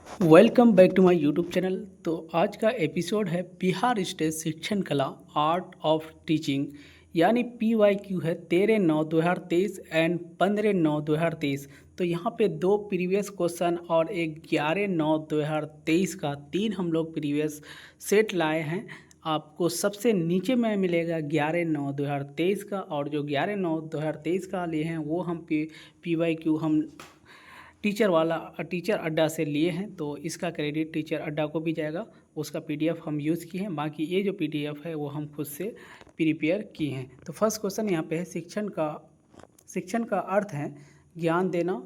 Welcome back to my YouTube channel. तो आज का एपिसोड है बिहार स्टेट शिक्षण कला आर्ट ऑफ टीचिंग यानी PYQ है 13/9/2023 एंड 15/9/2023। तो यहाँ पे दो प्रीवियस क्वेश्चन और एक 11/9/2023 का तीन हम लोग प्रीवियस सेट लाए हैं। आपको सबसे नीचे में मिलेगा 11/9/2023 का, और जो 11/9/2023 का लिए हैं वो हम PYQ हम टीचर अड्डा से लिए हैं। तो इसका क्रेडिट टीचर अड्डा को भी जाएगा, उसका PDF हम यूज़ किए हैं। बाकी ये जो PDF है वो हम खुद से प्रिपेयर किए हैं। तो फर्स्ट क्वेश्चन यहाँ पे है, शिक्षण का अर्थ है ज्ञान देना।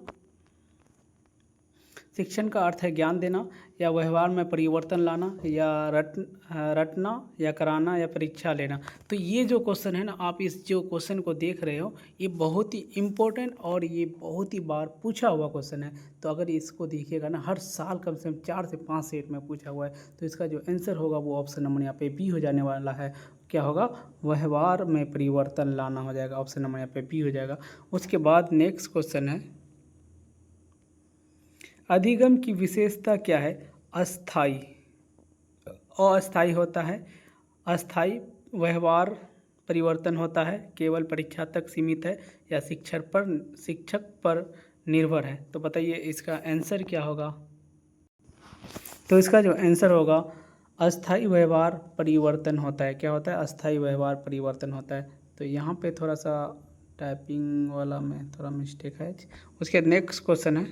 शिक्षण का अर्थ है ज्ञान देना या व्यवहार में परिवर्तन लाना या रटना या कराना या परीक्षा लेना। तो ये जो क्वेश्चन है ना, आप इस जो क्वेश्चन को देख रहे हो ये बहुत ही इम्पोर्टेंट और ये बहुत ही बार पूछा हुआ क्वेश्चन है। तो अगर इसको देखिएगा ना, हर साल कम से कम 4 से 5 सेट में पूछा हुआ है। तो इसका जो आंसर होगा वो ऑप्शन नंबर यहाँ पे बी हो जाने वाला है। क्या होगा? व्यवहार में परिवर्तन लाना हो जाएगा। ऑप्शन नंबर यहाँ पे बी हो जाएगा। उसके बाद नेक्स्ट क्वेश्चन है, अधिगम की विशेषता क्या है? अस्थाई, अस्थाई होता है, अस्थाई व्यवहार परिवर्तन होता है, केवल परीक्षा तक सीमित है या शिक्षक पर निर्भर है। तो बताइए इसका आंसर क्या होगा? तो इसका जो आंसर होगा अस्थाई व्यवहार परिवर्तन होता है। क्या होता है? अस्थाई व्यवहार परिवर्तन होता है। तो यहाँ पे थोड़ा सा टाइपिंग वाला में थोड़ा मिस्टेक है। उसके नेक्स्ट क्वेश्चन है,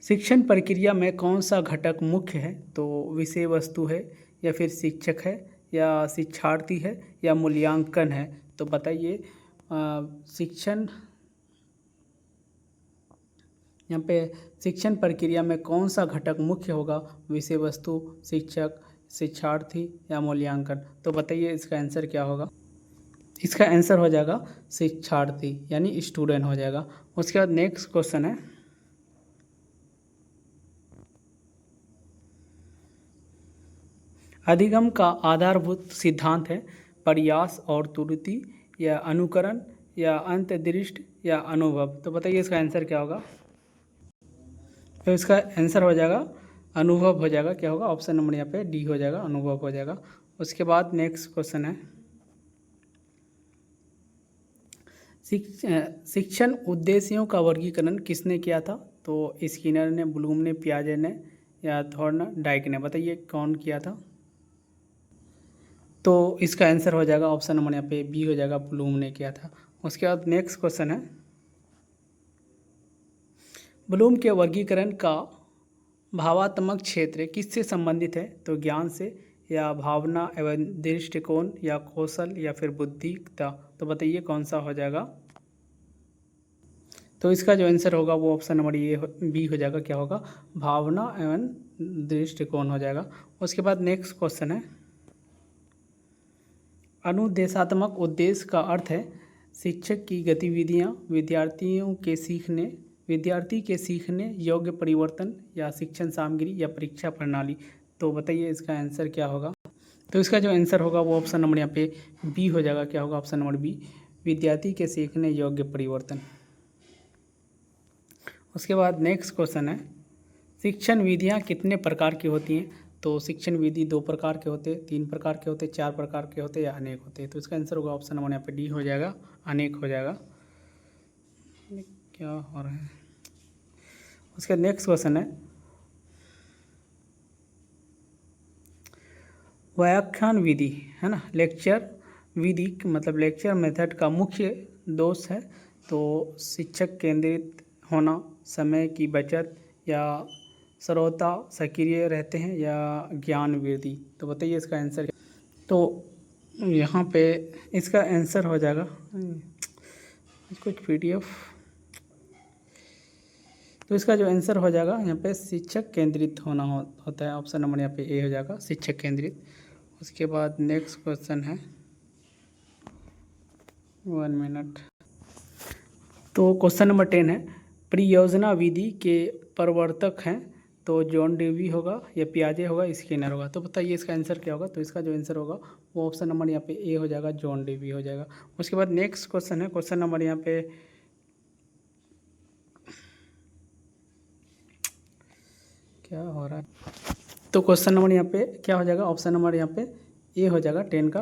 शिक्षण प्रक्रिया में कौन सा घटक मुख्य है? तो विषय वस्तु है या फिर शिक्षक है या शिक्षार्थी है या मूल्यांकन है। तो बताइए शिक्षण यहाँ पे शिक्षण प्रक्रिया में कौन सा घटक मुख्य होगा? विषय वस्तु, शिक्षक, शिक्षार्थी या मूल्यांकन। तो बताइए इसका आंसर क्या होगा? इसका आंसर हो जाएगा शिक्षार्थी यानी स्टूडेंट हो जाएगा। उसके बाद नेक्स्ट क्वेश्चन है, अधिगम का आधारभूत सिद्धांत है प्रयास और त्रुटि या अनुकरण या अंतर्दृष्टि या अनुभव। तो बताइए इसका आंसर क्या होगा? तो इसका आंसर हो जाएगा अनुभव हो जाएगा। क्या होगा? ऑप्शन नंबर यहाँ पे डी हो जाएगा, अनुभव हो जाएगा। उसके बाद नेक्स्ट क्वेश्चन है, शिक्षण उद्देश्यों का वर्गीकरण किसने किया था? तो स्किनर ने, ब्लूम ने, पियाजे ने या थॉर्न डाइक ने। बताइए कौन किया था? तो इसका आंसर हो जाएगा ऑप्शन नंबर यहाँ पे बी हो जाएगा, ब्लूम ने किया था। उसके बाद नेक्स्ट क्वेश्चन है, ब्लूम के वर्गीकरण का भावात्मक क्षेत्र किससे संबंधित है? तो ज्ञान से या भावना एवं दृष्टिकोण या कौशल या फिर बुद्धिमत्ता। तो बताइए कौन सा हो जाएगा? तो इसका जो आंसर होगा वो ऑप्शन नंबर ये बी हो जाएगा। क्या होगा? भावना एवं दृष्टिकोण हो जाएगा। उसके बाद नेक्स्ट क्वेश्चन है, अनुदेशात्मक उद्देश्य का अर्थ है शिक्षक की गतिविधियाँ विद्यार्थी के सीखने योग्य परिवर्तन या शिक्षण सामग्री या परीक्षा प्रणाली। तो बताइए इसका आंसर क्या होगा? तो इसका जो आंसर होगा वो ऑप्शन नंबर यहाँ पे बी हो जाएगा। क्या होगा? ऑप्शन नंबर बी, विद्यार्थी के सीखने योग्य परिवर्तन। उसके बाद नेक्स्ट क्वेश्चन है, शिक्षण विधियाँ कितने प्रकार की होती हैं? तो शिक्षण विधि 2 प्रकार के होते, 3 प्रकार के होते, 4 प्रकार के होते या अनेक होते हैं। तो इसका आंसर होगा ऑप्शन नंबर यहाँ पे डी हो जाएगा, अनेक हो जाएगा। क्या हो रहा है? उसका नेक्स्ट क्वेश्चन है, व्याख्यान विधि है ना, लेक्चर विधि मतलब लेक्चर मेथड का मुख्य दोष है तो शिक्षक केंद्रित होना, समय की बचत या श्रोता सक्रिय रहते हैं या ज्ञान वृद्धि। तो बताइए इसका आंसर। तो यहाँ पे इसका आंसर हो जाएगा कुछ PDF। तो इसका जो आंसर हो जाएगा यहाँ पे शिक्षक केंद्रित होना होता है। ऑप्शन नंबर यहाँ पे ए हो जाएगा, शिक्षक केंद्रित। उसके बाद नेक्स्ट क्वेश्चन है, 1 मिनट। तो क्वेश्चन नंबर 10 है, परियोजना विधि के प्रवर्तक हैं तो जॉन डेवी होगा या पियाजे होगा, स्किनर होगा। तो बताइए इसका आंसर क्या होगा? तो इसका जो आंसर होगा वो ऑप्शन नंबर यहाँ पे ए हो जाएगा, जॉन डेवी हो जाएगा। उसके बाद नेक्स्ट क्वेश्चन है, क्वेश्चन नंबर यहाँ पे क्या हो रहा है। तो क्वेश्चन नंबर यहाँ पे क्या हो जाएगा, ऑप्शन नंबर यहाँ पे ए हो जाएगा 10 का।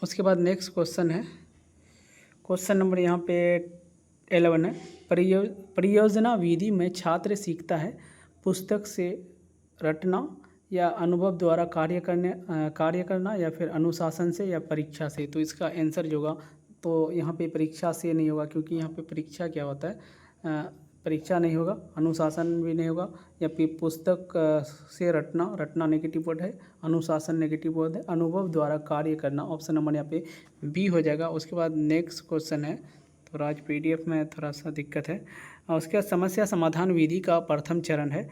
उसके बाद नेक्स्ट क्वेश्चन है, क्वेश्चन नंबर यहाँ पे 11 है। परियोजना विधि में छात्र सीखता है पुस्तक से रटना या अनुभव द्वारा कार्य करना या फिर अनुशासन से या परीक्षा से। तो इसका आंसर जो होगा, तो यहाँ पे परीक्षा से नहीं होगा, क्योंकि यहाँ पे परीक्षा क्या होता है, परीक्षा नहीं होगा, अनुशासन भी नहीं होगा, या फिर पुस्तक से रटना नेगेटिव वर्ड है, अनुशासन नेगेटिव वर्ड है, अनुभव द्वारा कार्य करना ऑप्शन नंबर यहाँ पे बी हो जाएगा। उसके बाद नेक्स्ट क्वेश्चन है, थोड़ा आज पीडीएफ में थोड़ा सा दिक्कत है। उसके बाद समस्या समाधान विधि का प्रथम चरण है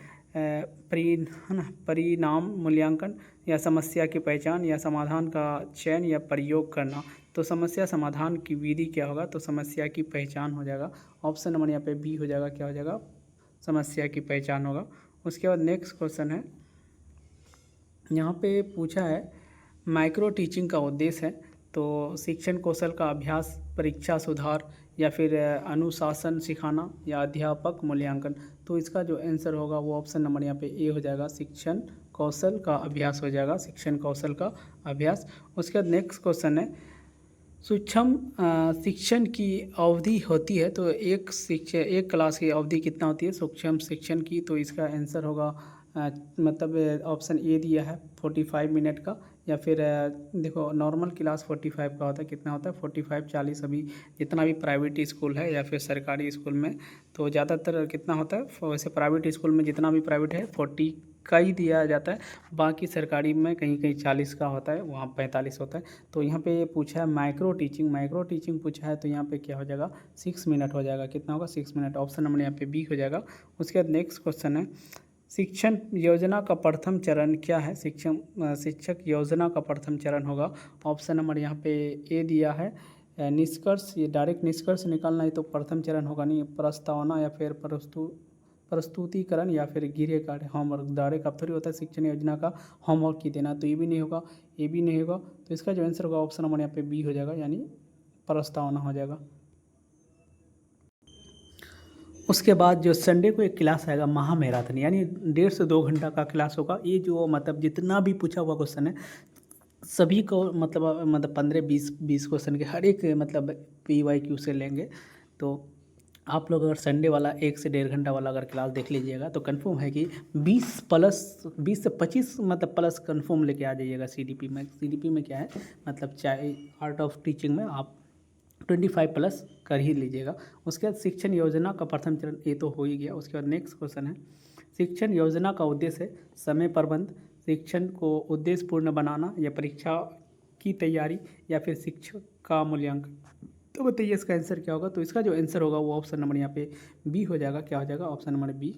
परिणाम मूल्यांकन या समस्या की पहचान या समाधान का चयन या प्रयोग करना। तो समस्या समाधान की विधि क्या होगा, तो समस्या की पहचान हो जाएगा। ऑप्शन नंबर यहाँ पे बी हो जाएगा, क्या हो जाएगा, समस्या की पहचान होगा। उसके बाद नेक्स्ट क्वेश्चन है, यहाँ पे पूछा है माइक्रो टीचिंग का उद्देश्य है तो शिक्षण कौशल का अभ्यास, परीक्षा सुधार या फिर अनुशासन सिखाना या अध्यापक मूल्यांकन। तो इसका जो आंसर होगा वो ऑप्शन नंबर यहाँ पे ए हो जाएगा, शिक्षण कौशल का अभ्यास हो जाएगा, शिक्षण कौशल का अभ्यास। उसके बाद नेक्स्ट क्वेश्चन है सूक्ष्म शिक्षण की अवधि होती है तो एक क्लास की अवधि कितना होती है सूक्ष्म शिक्षण की। तो इसका आंसर होगा मतलब ऑप्शन ए दिया है 45 मिनट का, या फिर देखो नॉर्मल क्लास 45 का होता है, कितना होता है 45 40। अभी जितना भी प्राइवेट स्कूल है या फिर सरकारी स्कूल में तो ज़्यादातर कितना होता है, वैसे प्राइवेट स्कूल में जितना भी प्राइवेट है 40 का ही दिया जाता है, बाकी सरकारी में कहीं कहीं 40 का होता है, वहाँ 45 होता है। तो यहाँ पे ये पूछा है माइक्रो टीचिंग पूछा है, तो यहाँ पे क्या हो जाएगा 6 मिनट हो जाएगा, कितना होगा 6 मिनट, ऑप्शन नंबर यहाँ पे बी हो जाएगा। उसके बाद नेक्स्ट क्वेश्चन है शिक्षण योजना का प्रथम चरण क्या है, शिक्षक योजना का प्रथम चरण होगा, ऑप्शन नंबर यहाँ पे ए दिया है निष्कर्ष, ये डायरेक्ट निष्कर्ष निकालना है तो प्रथम चरण होगा नहीं, प्रस्तावना या फिर प्रस्तुतिकरण या फिर गृह कार्य होमवर्क। डायरेक्ट अब थोड़ी होता है शिक्षण योजना का होमवर्क की देना, तो ये भी नहीं होगा, ये भी नहीं होगा। तो इसका जो आंसर होगा ऑप्शन नंबर यहाँ पे बी हो जाएगा, यानी प्रस्तावना हो जाएगा। उसके बाद जो संडे को एक क्लास आएगा महामैराथन, यानी 1.5 से 2 घंटा का क्लास होगा। ये जो मतलब जितना भी पूछा हुआ क्वेश्चन है सभी को मतलब 15-20 क्वेश्चन के हर एक मतलब PYQ से लेंगे। तो आप लोग अगर संडे वाला 1 से 1.5 घंटा वाला अगर क्लास देख लीजिएगा तो कंफर्म है कि 20 से 25 मतलब प्लस कंफर्म लेके आ जाइएगा। CDP में क्या है मतलब चाहे आर्ट ऑफ टीचिंग में आप 25 प्लस कर ही लीजिएगा। उसके बाद शिक्षण योजना का प्रथम चरण ये तो हो ही गया। उसके बाद नेक्स्ट क्वेश्चन है शिक्षण योजना का उद्देश्य है समय प्रबंध, शिक्षण को उद्देश्यपूर्ण बनाना या परीक्षा की तैयारी या फिर शिक्षक का मूल्यांकन। तो बताइए इसका आंसर क्या होगा। तो इसका जो आंसर होगा वो ऑप्शन नंबर यहाँ पे बी हो जाएगा, क्या हो जाएगा ऑप्शन नंबर बी,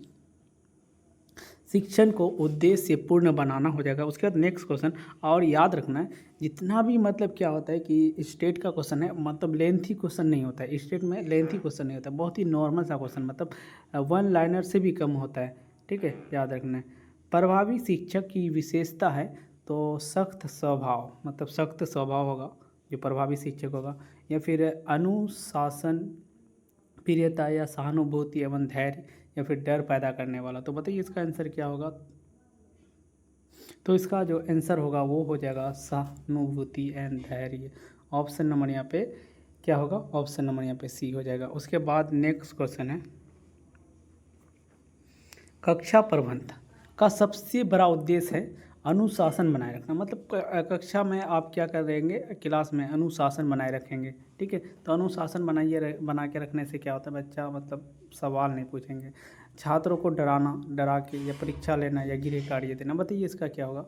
शिक्षण को उद्देश्य पूर्ण बनाना हो जाएगा। उसके बाद नेक्स्ट क्वेश्चन, और याद रखना है जितना भी मतलब क्या होता है कि स्टेट का क्वेश्चन है मतलब लेंथी क्वेश्चन नहीं होता है, स्टेट में लेंथी क्वेश्चन नहीं होता, बहुत ही नॉर्मल सा क्वेश्चन मतलब 1 लाइनर से भी कम होता है, ठीक है, याद रखना है। प्रभावी शिक्षक की विशेषता है तो सख्त स्वभाव, मतलब सख्त स्वभाव होगा जो प्रभावी शिक्षक होगा, या फिर अनुशासन, प्रियता या सहानुभूति एवं धैर्य, या फिर डर पैदा करने वाला। तो बताइए इसका आंसर क्या होगा। तो इसका जो आंसर होगा वो हो जाएगा सहानुभूति एंड धैर्य, ऑप्शन नंबर यहाँ पे क्या होगा, ऑप्शन नंबर यहाँ पे सी हो जाएगा। उसके बाद नेक्स्ट क्वेश्चन है कक्षा प्रबंध का सबसे बड़ा उद्देश्य है अनुशासन बनाए रखना। मतलब कक्षा में आप क्या करेंगे, क्लास में अनुशासन बनाए रखेंगे, ठीक है। तो अनुशासन बना के रखने से क्या होता है, बच्चा मतलब सवाल नहीं पूछेंगे, छात्रों को डरा के या परीक्षा लेना या गृह कार्य देना। बताइए इसका क्या होगा।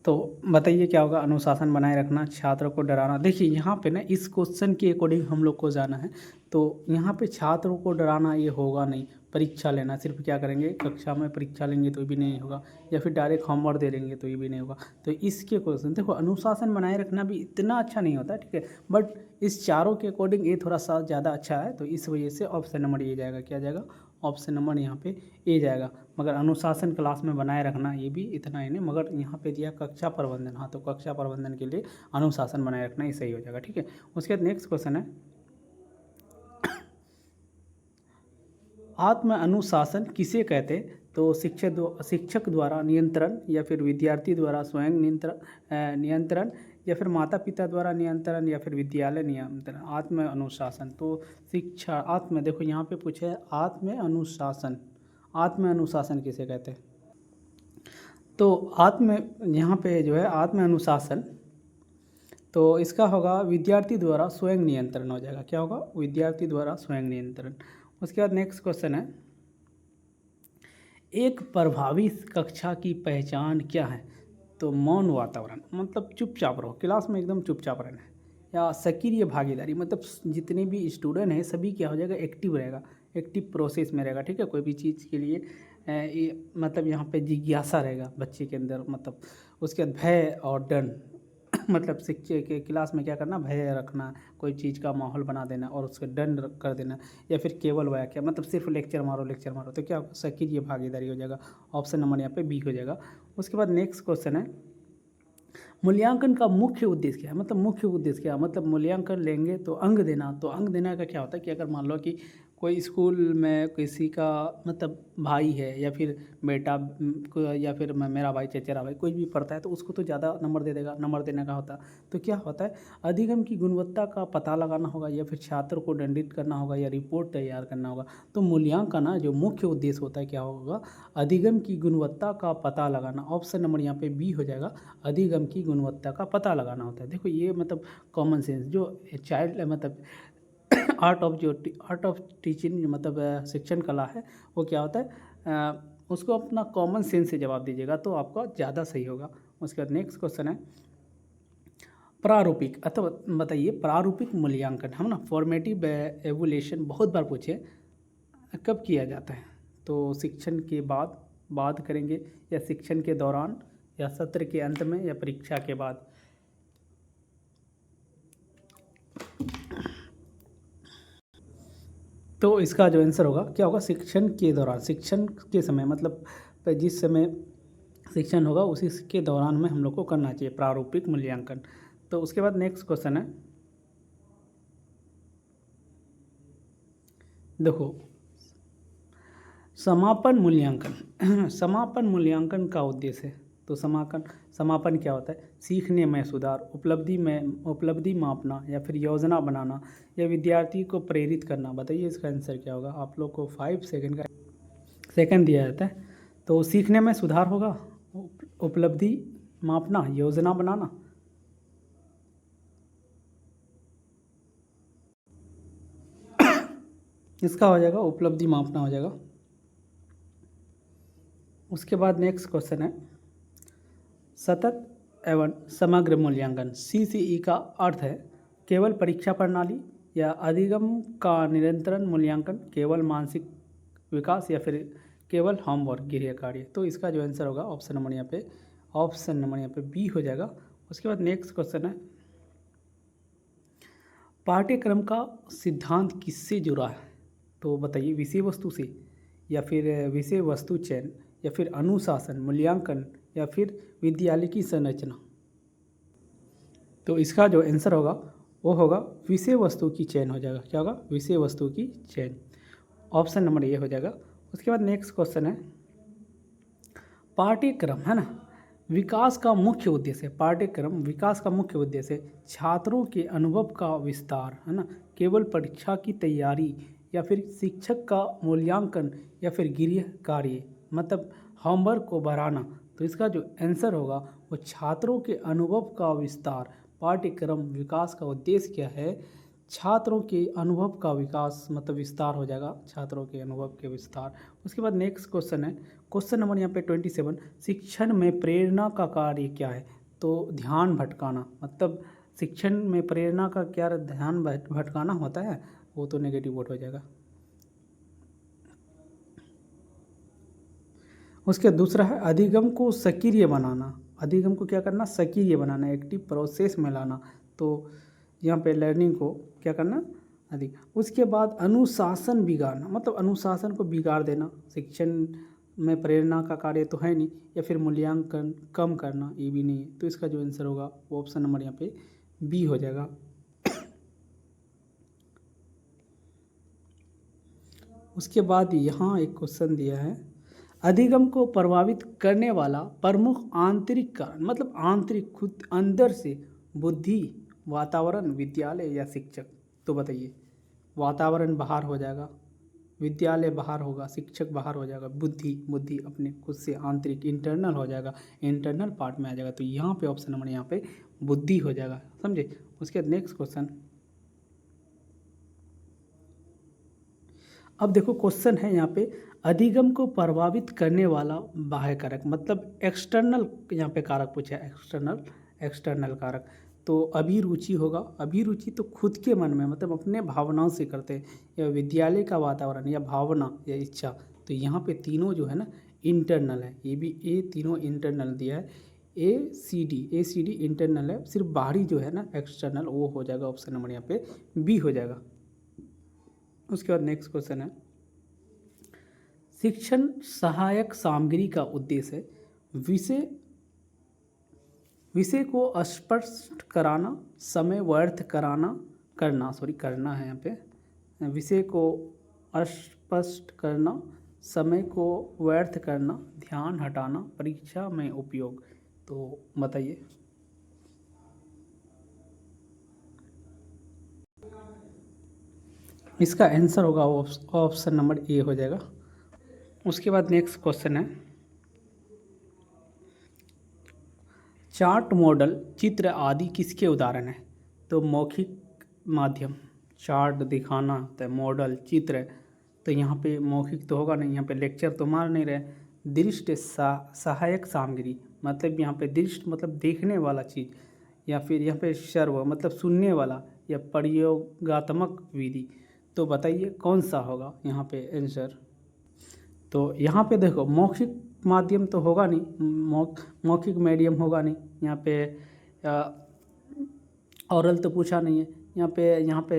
तो बताइए क्या होगा, अनुशासन बनाए रखना, छात्रों को डराना। देखिए यहाँ पे ना इस क्वेश्चन के अकॉर्डिंग हम लोग को जाना है, तो यहाँ पे छात्रों को डराना ये होगा नहीं, परीक्षा लेना सिर्फ क्या करेंगे कक्षा में परीक्षा लेंगे तो भी नहीं होगा, या फिर डायरेक्ट होमवर्क दे देंगे तो ये भी नहीं होगा। तो इसके क्वेश्चन देखो अनुशासन बनाए रखना भी इतना अच्छा नहीं होता, ठीक है, बट इस चारों के अकॉर्डिंग ये थोड़ा सा ज़्यादा अच्छा है, तो इस वजह से ऑप्शन नंबर ये जाएगा, क्या जाएगा ऑप्शन नंबर यहाँ पे ए जाएगा। मगर अनुशासन क्लास में बनाए रखना ये भी इतना ही नहीं, मगर यहाँ पे दिया कक्षा प्रबंधन, हाँ तो कक्षा प्रबंधन के लिए अनुशासन बनाए रखना ये सही हो जाएगा, ठीक है। उसके बाद नेक्स्ट क्वेश्चन है आत्म अनुशासन किसे कहते हैं? तो शिक्षक द्वारा नियंत्रण, या फिर विद्यार्थी द्वारा स्वयं नियंत्रण, या फिर माता पिता द्वारा नियंत्रण, या फिर विद्यालय नियंत्रण। आत्म अनुशासन तो शिक्षा आत्म, देखो यहाँ पे पूछे है आत्म अनुशासन। आत्म अनुशासन किसे कहते हैं? तो आत्म, यहाँ पे जो है आत्म अनुशासन, तो इसका होगा विद्यार्थी द्वारा स्वयं नियंत्रण हो जाएगा। क्या होगा? विद्यार्थी द्वारा स्वयं नियंत्रण। उसके बाद नेक्स्ट क्वेश्चन है, एक प्रभावी कक्षा की पहचान क्या है? तो मौन वातावरण, मतलब चुपचाप रहो, क्लास में एकदम चुपचाप रहना है। या सक्रिय भागीदारी, मतलब जितने भी स्टूडेंट हैं सभी क्या हो जाएगा? एक्टिव रहेगा, एक्टिव प्रोसेस में रहेगा। ठीक है, कोई भी चीज़ के लिए मतलब यहाँ पे जिज्ञासा रहेगा बच्चे के अंदर, मतलब उसके बाद भय और डर मतलब शिक्षक के क्लास में क्या करना? भय रखना, कोई चीज़ का माहौल बना देना और उसके दंड कर देना, या फिर केवल वाक्य, मतलब सिर्फ लेक्चर मारो, तो क्या सक्रिय भागीदारी हो जाएगा। ऑप्शन नंबर यहाँ पे बी हो जाएगा। उसके बाद नेक्स्ट क्वेश्चन है, मूल्यांकन का मुख्य उद्देश्य क्या है? मतलब मुख्य उद्देश्य क्या है? मतलब मूल्यांकन लेंगे तो अंक देना, तो अंक देना का क्या होता है कि अगर मान लो कि कोई स्कूल में किसी का मतलब भाई है, या फिर बेटा या फिर मेरा भाई, चचेरा भाई, कोई भी पढ़ता है तो उसको तो ज़्यादा नंबर दे देगा। नंबर देने का होता है तो क्या होता है? अधिगम की गुणवत्ता का पता लगाना होगा, या फिर छात्र को दंडित करना होगा, या रिपोर्ट तैयार करना होगा। तो मूल्यांकन जो मुख्य उद्देश्य होता है क्या होगा? अधिगम की गुणवत्ता का पता लगाना। ऑप्शन नंबर यहाँ पे बी हो जाएगा, अधिगम की गुणवत्ता का पता लगाना होता है। देखो ये मतलब कॉमन सेंस, जो चाइल्ड मतलब आर्ट ऑफ टीचिंग, मतलब शिक्षण कला है, वो क्या होता है? उसको अपना कॉमन सेंस से जवाब दीजिएगा तो आपका ज़्यादा सही होगा। उसके बाद नेक्स्ट क्वेश्चन है, प्रारूपिक, अथवा बताइए प्रारूपिक मूल्यांकन, हम ना फॉर्मेटिव एवोल्यूशन बहुत बार पूछे, कब किया जाता है? तो शिक्षण के बाद करेंगे, या शिक्षण के दौरान, या सत्र के अंत में, या परीक्षा के बाद। तो इसका जो आंसर होगा क्या होगा? शिक्षण के दौरान, शिक्षण के समय, मतलब जिस समय शिक्षण होगा उसी के दौरान में हम लोग को करना चाहिए प्रारूपिक मूल्यांकन। तो उसके बाद नेक्स्ट क्वेश्चन है, देखो समापन मूल्यांकन समापन मूल्यांकन का उद्देश्य है। तो समापन क्या होता है? सीखने में सुधार, उपलब्धि मापना, या फिर योजना बनाना, या विद्यार्थी को प्रेरित करना। बताइए इसका आंसर क्या होगा? आप लोग को 5 सेकंड का सेकंड दिया जाता है। तो सीखने में सुधार होगा, उपलब्धि मापना, योजना बनाना। इसका हो जाएगा उपलब्धि मापना हो जाएगा। उसके बाद नेक्स्ट क्वेश्चन है, सतत एवं समग्र मूल्यांकन CCE का अर्थ है केवल परीक्षा प्रणाली, या अधिगम का निरंतर मूल्यांकन, केवल मानसिक विकास, या फिर केवल होमवर्क गृह कार्य। तो इसका जो आंसर होगा ऑप्शन नंबर यहाँ पे बी हो जाएगा। उसके बाद नेक्स्ट क्वेश्चन है, पाठ्यक्रम का सिद्धांत किससे जुड़ा है? तो बताइए, विषय वस्तु से, या फिर विषय वस्तु चयन, या फिर अनुशासन, मूल्यांकन, या फिर विद्यालय की संरचना। तो इसका जो आंसर होगा वो होगा विषय वस्तु की चयन हो जाएगा। क्या होगा? विषय वस्तु की चयन। ऑप्शन नंबर ये हो जाएगा। उसके बाद नेक्स्ट क्वेश्चन है, पाठ्यक्रम है ना विकास का मुख्य उद्देश्य है। पाठ्यक्रम विकास का मुख्य उद्देश्य है छात्रों के अनुभव का विस्तार, है ना, केवल परीक्षा की तैयारी, या फिर शिक्षक का मूल्यांकन, या फिर गृह कार्य, मतलब होमवर्क को बढ़ाना। तो इसका जो आंसर होगा वो छात्रों के अनुभव का विस्तार। पाठ्यक्रम विकास का उद्देश्य क्या है? छात्रों के अनुभव का विकास, मतलब विस्तार हो जाएगा, छात्रों के अनुभव के विस्तार। उसके बाद नेक्स्ट क्वेश्चन है, क्वेश्चन नंबर यहाँ पे 27, शिक्षण में प्रेरणा का कार्य क्या है? तो ध्यान भटकाना, मतलब शिक्षण में प्रेरणा का क्या ध्यान भटकाना होता है, वो तो नेगेटिव वोट हो जाएगा। उसके दूसरा है अधिगम को सक्रिय बनाना। अधिगम को क्या करना? सक्रिय बनाना, एक्टिव प्रोसेस में लाना। तो यहाँ पे लर्निंग को क्या करना? अधिक। उसके बाद अनुशासन बिगाड़ना, मतलब अनुशासन को बिगाड़ देना। शिक्षण में प्रेरणा का कार्य तो है नहीं, या फिर मूल्यांकन कम करना, ये भी नहीं है। तो इसका जो आंसर होगा वो ऑप्शन नंबर यहाँ पे बी हो जाएगा। उसके बाद यहाँ एक क्वेश्चन दिया है, अधिगम को प्रभावित करने वाला प्रमुख आंतरिक कारण, मतलब आंतरिक खुद अंदर से, बुद्धि, वातावरण, विद्यालय या शिक्षक। तो बताइए, वातावरण बाहर हो जाएगा, विद्यालय बाहर होगा, शिक्षक बाहर हो जाएगा, बुद्धि बुद्धि अपने खुद से आंतरिक इंटरनल हो जाएगा, इंटरनल पार्ट में आ जाएगा। तो यहाँ पे ऑप्शन नंबर यहाँ पे बुद्धि हो जाएगा, समझे। उसके बाद नेक्स्ट क्वेश्चन, अब देखो क्वेश्चन है यहाँ पे, अधिगम को प्रभावित करने वाला बाह्य कारक, मतलब एक्सटर्नल यहाँ पे कारक पूछा है, एक्सटर्नल कारक। तो अभिरुचि होगा, अभिरुचि तो खुद के मन में, मतलब अपने भावनाओं से करते हैं, या विद्यालय का वातावरण, या भावना, या इच्छा। तो यहाँ पे तीनों जो है ना इंटरनल है, ये भी ए तीनों इंटरनल दिया है, ए सी डी इंटरनल है, सिर्फ बाहरी जो है ना एक्सटर्नल वो हो जाएगा, ऑप्शन नंबर यहाँ पे बी हो जाएगा। उसके बाद नेक्स्ट क्वेश्चन है, शिक्षण सहायक सामग्री का उद्देश्य है विषय को स्पष्ट कराना, समय व्यर्थ करना है यहाँ पे, विषय को स्पष्ट करना, समय को व्यर्थ करना, ध्यान हटाना, परीक्षा में उपयोग। तो बताइए, इसका आंसर होगा ऑप्शन नंबर ए हो जाएगा। उसके बाद नेक्स्ट क्वेश्चन है, चार्ट, मॉडल, चित्र आदि किसके उदाहरण हैं। तो मौखिक माध्यम, चार्ट दिखाना, तो मॉडल, चित्र, तो यहाँ पे मौखिक तो होगा नहीं, यहाँ पे लेक्चर तो मार नहीं रहे। दृष्टि सहायक सामग्री, मतलब यहाँ पे दृष्टि मतलब देखने वाला चीज़, या फिर यहाँ पे श्रव मतलब सुनने वाला, या प्रयोगात्मक विधि। तो बताइए कौन सा होगा यहाँ पे आंसर। तो यहाँ पे देखो मौखिक माध्यम तो होगा नहीं, मौखिक मीडियम होगा नहीं, यहाँ पे औरल तो पूछा नहीं है, यहाँ पे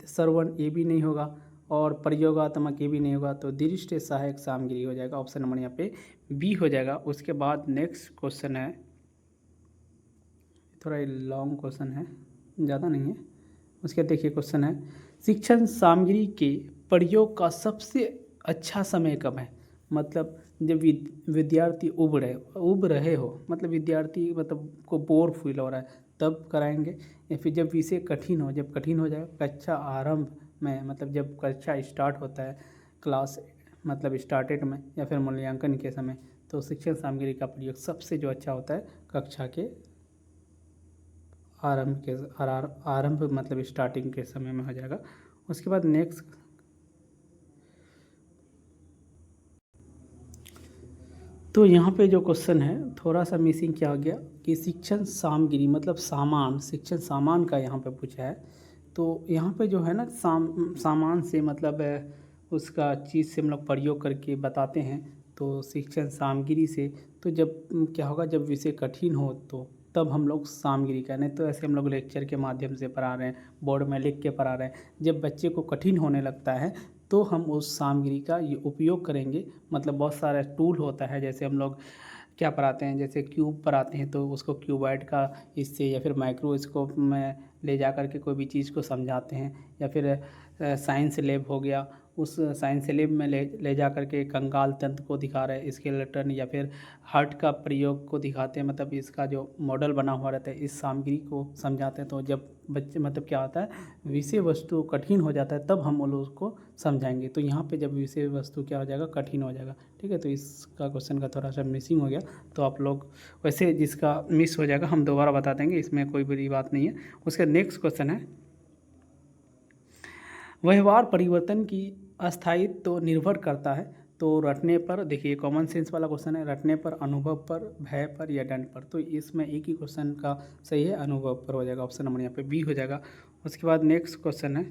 श्रवण ये भी नहीं होगा, और प्रयोगात्मक ये भी नहीं होगा। तो दृष्टि सहायक सामग्री हो जाएगा, ऑप्शन नंबर यहाँ पे बी हो जाएगा। उसके बाद नेक्स्ट क्वेश्चन है, थोड़ा लॉन्ग क्वेश्चन है, ज़्यादा नहीं है। उसके देखिए क्वेश्चन है, शिक्षण सामग्री के प्रयोग का सबसे अच्छा समय कब है। मतलब जब विद्यार्थी उब रहे हो, मतलब विद्यार्थी मतलब को बोर फील हो रहा है, तब कराएंगे, या फिर जब विषय कठिन हो, जब कठिन हो जाए कक्षा आरंभ में, मतलब जब कक्षा स्टार्ट होता है, क्लास मतलब स्टार्टेड में, या फिर मूल्यांकन के समय। तो शिक्षण सामग्री का प्रयोग सबसे जो अच्छा होता है कक्षा के आरंभ मतलब स्टार्टिंग के समय में हो जाएगा। उसके बाद नेक्स्ट, तो यहाँ पे जो क्वेश्चन है थोड़ा सा मिसिंग क्या हो गया कि शिक्षण सामग्री मतलब सामान, शिक्षण सामान का यहाँ पे पूछा है। तो यहाँ पे जो है ना सामान से मतलब उसका चीज़ से हम लोग प्रयोग करके बताते हैं। तो शिक्षण सामग्री से तो जब क्या होगा, जब विषय कठिन हो तो तब हम लोग सामग्री का, नहीं तो ऐसे हम लोग लेक्चर के माध्यम से पढ़ा रहे हैं, बोर्ड में लिख के पढ़ा रहे हैं। जब बच्चे को कठिन होने लगता है तो हम उस सामग्री का ये उपयोग करेंगे। मतलब बहुत सारा टूल होता है, जैसे हम लोग क्या पढ़ाते हैं, जैसे क्यूब पढ़ाते हैं तो उसको क्यूबाइड का इससे, या फिर माइक्रोस्कोप में ले जा कर के कोई भी चीज़ को समझाते हैं, या फिर साइंस लैब हो गया, उस साइंस लैब में ले जा कर के कंकाल तंत्र को दिखा रहे हैं, स्केलेटन, या फिर हार्ट का प्रयोग को दिखाते हैं, मतलब इसका जो मॉडल बना हुआ रहता है इस सामग्री को समझाते हैं। तो जब बच्चे मतलब क्या होता है, विषय वस्तु कठिन हो जाता है तब हम लोग उसको समझाएंगे। तो यहाँ पे जब विषय वस्तु क्या हो जाएगा, कठिन हो जाएगा। ठीक है, तो इसका क्वेश्चन का थोड़ा सा मिसिंग हो गया, तो आप लोग वैसे जिसका मिस हो जाएगा हम दोबारा बता देंगे, इसमें कोई बड़ी बात नहीं है। उसका नेक्स्ट क्वेश्चन है, व्यवहार परिवर्तन की अस्थायित्व तो निर्भर करता है तो रटने पर, देखिए कॉमन सेंस वाला क्वेश्चन है, रटने पर, अनुभव पर, भय पर या दंड पर। तो इसमें एक ही क्वेश्चन का सही है, अनुभव पर हो जाएगा, ऑप्शन नंबर यहाँ पे बी हो जाएगा। उसके बाद नेक्स्ट क्वेश्चन है,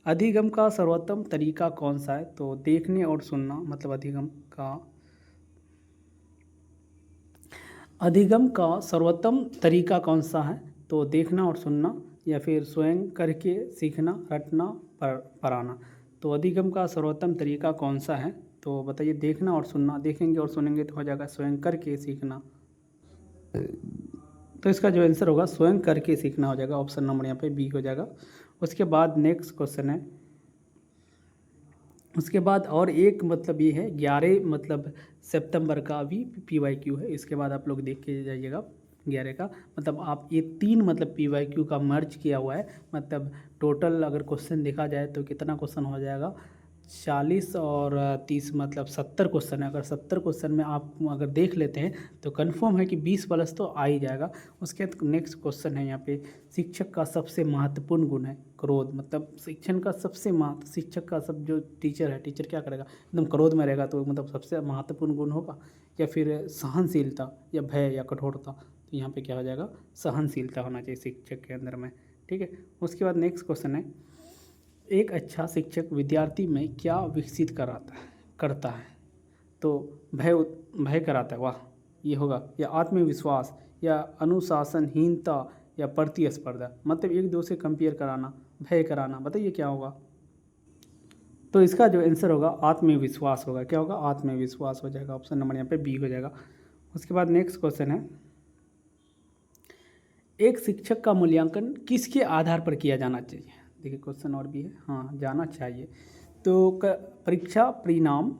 अधिगम का सर्वोत्तम तरीका कौन सा है। तो देखने और सुनना, मतलब अधिगम का सर्वोत्तम तरीका कौन सा है। तो देखना और सुनना, या फिर स्वयं करके सीखना, रटना, पढ़ाना। तो अधिगम का सर्वोत्तम तरीका कौन सा है। तो बताइए, देखना और सुनना, देखेंगे और सुनेंगे तो हो जाएगा स्वयं करके सीखना। तो इसका जो आंसर होगा स्वयं करके सीखना हो जाएगा, ऑप्शन नंबर यहाँ पे बी हो जाएगा। उसके बाद नेक्स्ट क्वेश्चन है, उसके बाद और एक मतलब ये है 11 मतलब सितंबर का भी PYQ है, इसके बाद आप लोग देख के जाइएगा 11 का। मतलब आप ये 3 मतलब PYQ का मर्ज किया हुआ है। मतलब टोटल अगर क्वेश्चन देखा जाए तो कितना क्वेश्चन हो जाएगा, 40 और 30 मतलब 70 क्वेश्चन है। अगर 70 क्वेश्चन में आप अगर देख लेते हैं तो कंफर्म है कि 20 प्लस तो आ ही जाएगा। उसके बाद नेक्स्ट क्वेश्चन है यहाँ पे, शिक्षक का सबसे महत्वपूर्ण गुण है क्रोध। मतलब शिक्षण का सबसे शिक्षक का सब जो टीचर है, टीचर क्या करेगा, एकदम क्रोध में रहेगा तो मतलब सबसे महत्वपूर्ण गुण होगा, या फिर सहनशीलता या भय या कठोरता। तो यहाँ पे क्या हो जाएगा, सहनशीलता होना चाहिए शिक्षक के अंदर में। ठीक है। उसके बाद नेक्स्ट क्वेश्चन है, एक अच्छा शिक्षक विद्यार्थी में क्या विकसित करता है। तो भय कराता है, वाह ये होगा, या आत्मविश्वास, या अनुशासनहीनता, या प्रतिस्पर्धा। मतलब एक दो से कंपेयर कराना, भय कराना। बताइए क्या होगा। तो इसका जो आंसर होगा आत्मविश्वास होगा। क्या होगा, आत्मविश्वास हो जाएगा। ऑप्शन नंबर यहाँ पे बी हो जाएगा। उसके बाद नेक्स्ट क्वेश्चन है, एक शिक्षक का मूल्यांकन किसके आधार पर किया जाना चाहिए। देखिए क्वेश्चन और भी है, हाँ जाना चाहिए। तो परीक्षा परिणाम,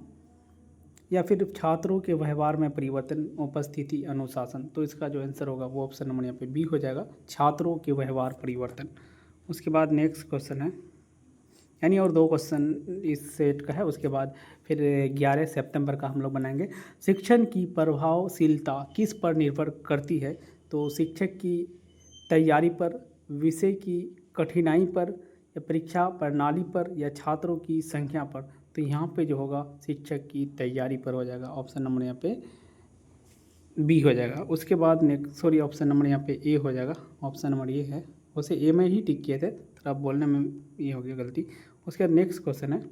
या फिर छात्रों के व्यवहार में परिवर्तन, उपस्थिति, अनुशासन। तो इसका जो आंसर होगा वो ऑप्शन नंबर यहाँ पे बी हो जाएगा, छात्रों के व्यवहार परिवर्तन। उसके बाद नेक्स्ट क्वेश्चन है, यानी और 2 क्वेश्चन इस सेट का है। उसके बाद फिर 11 सितंबर का हम लोग बनाएंगे। शिक्षण की प्रभावशीलता किस पर निर्भर करती है। तो शिक्षक की तैयारी पर, विषय की कठिनाई पर, या परीक्षा प्रणाली पर, या छात्रों की संख्या पर। तो यहाँ पे जो होगा शिक्षक की तैयारी पर हो जाएगा। ऑप्शन नंबर यहाँ पे बी हो जाएगा। उसके बाद नेक्स्ट ऑप्शन नंबर यहाँ पे ए हो जाएगा। ऑप्शन नंबर ये है, उसे ए में ही टिक किए थे, तो अब बोलने में ये हो गया गलती। उसके बाद नेक्स्ट क्वेश्चन है,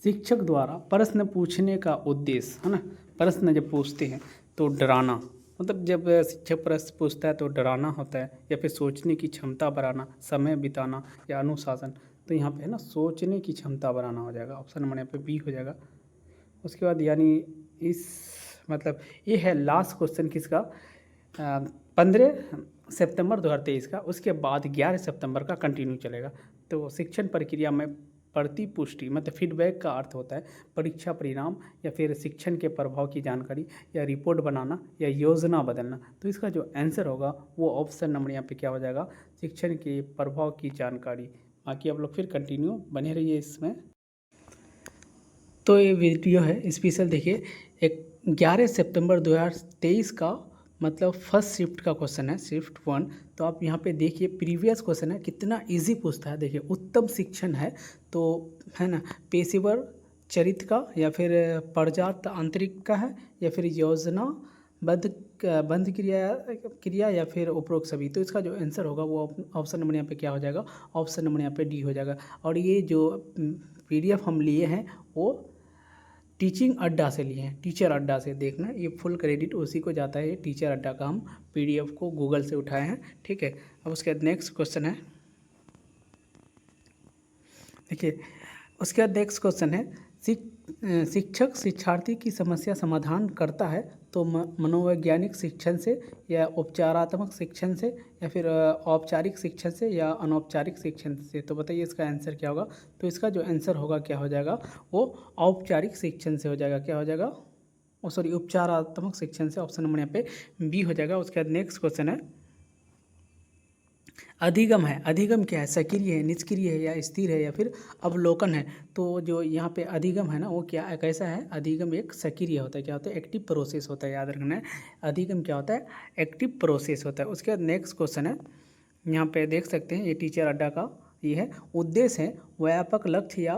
शिक्षक द्वारा प्रश्न पूछने का उद्देश्य है ना। प्रश्न जब पूछते हैं तो डराना, मतलब जब शिक्षक प्रश्न पूछता है तो डराना होता है, या फिर सोचने की क्षमता बढ़ाना, समय बिताना, या अनुशासन। तो यहाँ पे है ना सोचने की क्षमता बढ़ाना हो जाएगा। ऑप्शन नंबर यहाँ पे बी हो जाएगा। उसके बाद यानी इस मतलब ये है लास्ट क्वेश्चन किसका, 15 सितंबर 2023 का। उसके बाद 11 सितंबर का कंटिन्यू चलेगा। तो शिक्षण प्रक्रिया में प्रतिपुष्टि मतलब फीडबैक का अर्थ होता है परीक्षा परिणाम, या फिर शिक्षण के प्रभाव की जानकारी, या रिपोर्ट बनाना, या योजना बदलना। तो इसका जो आंसर होगा वो ऑप्शन नंबर यहाँ पे क्या हो जाएगा, शिक्षण के प्रभाव की जानकारी। बाकी आप लोग फिर कंटिन्यू बने रहिए इसमें। तो ये वीडियो है स्पेशल, देखिए 11 सितंबर 2023 का मतलब फर्स्ट शिफ्ट का क्वेश्चन है, शिफ्ट 1। तो आप यहाँ पे देखिए प्रीवियस क्वेश्चन है कितना इजी पूछता है। देखिए उत्तम शिक्षण है तो है ना, पेशेवर चरित्र का, या फिर पर्याप्त आंतरिक का है, या फिर योजना बंध क्रिया, या फिर उपरोक्त सभी। तो इसका जो आंसर होगा वो ऑप्शन नंबर यहाँ पे क्या हो जाएगा, ऑप्शन नंबर यहाँ पे डी हो जाएगा। और ये जो PDF हम लिए हैं वो टीचिंग अड्डा से लिए हैं, टीचर अड्डा से। देखना ये फुल क्रेडिट उसी को जाता है, ये टीचर अड्डा का हम PDF को गूगल से उठाए हैं। ठीक है। अब उसके बाद नेक्स्ट क्वेश्चन है, देखिए उसके बाद नेक्स्ट क्वेश्चन है, शिक्षक शिक्षार्थी की समस्या समाधान करता है तो मनोवैज्ञानिक शिक्षण से, या उपचारात्मक शिक्षण से, या फिर औपचारिक शिक्षण से, या अनौपचारिक शिक्षण से। तो बताइए इसका आंसर क्या होगा। तो इसका जो आंसर होगा क्या हो जाएगा, वो औपचारिक शिक्षण से हो जाएगा। क्या हो जाएगा, सॉरी उपचारात्मक शिक्षण से। ऑप्शन नंबर यहाँ पे बी हो जाएगा। उसके बाद नेक्स्ट क्वेश्चन है, अधिगम है, अधिगम क्या है, सक्रिय है, निष्क्रिय है, या स्थिर है, या फिर अवलोकन है। तो जो यहाँ पे अधिगम है ना वो क्या कैसा है, अधिगम एक सक्रिय होता है। क्या होता है, एक्टिव प्रोसेस होता है, याद रखना है। अधिगम क्या होता है, एक्टिव प्रोसेस होता है। उसके बाद नेक्स्ट क्वेश्चन है, यहाँ पे देख सकते हैं ये टीचर अड्डा का ये है, उद्देश्य है व्यापक लक्ष्य या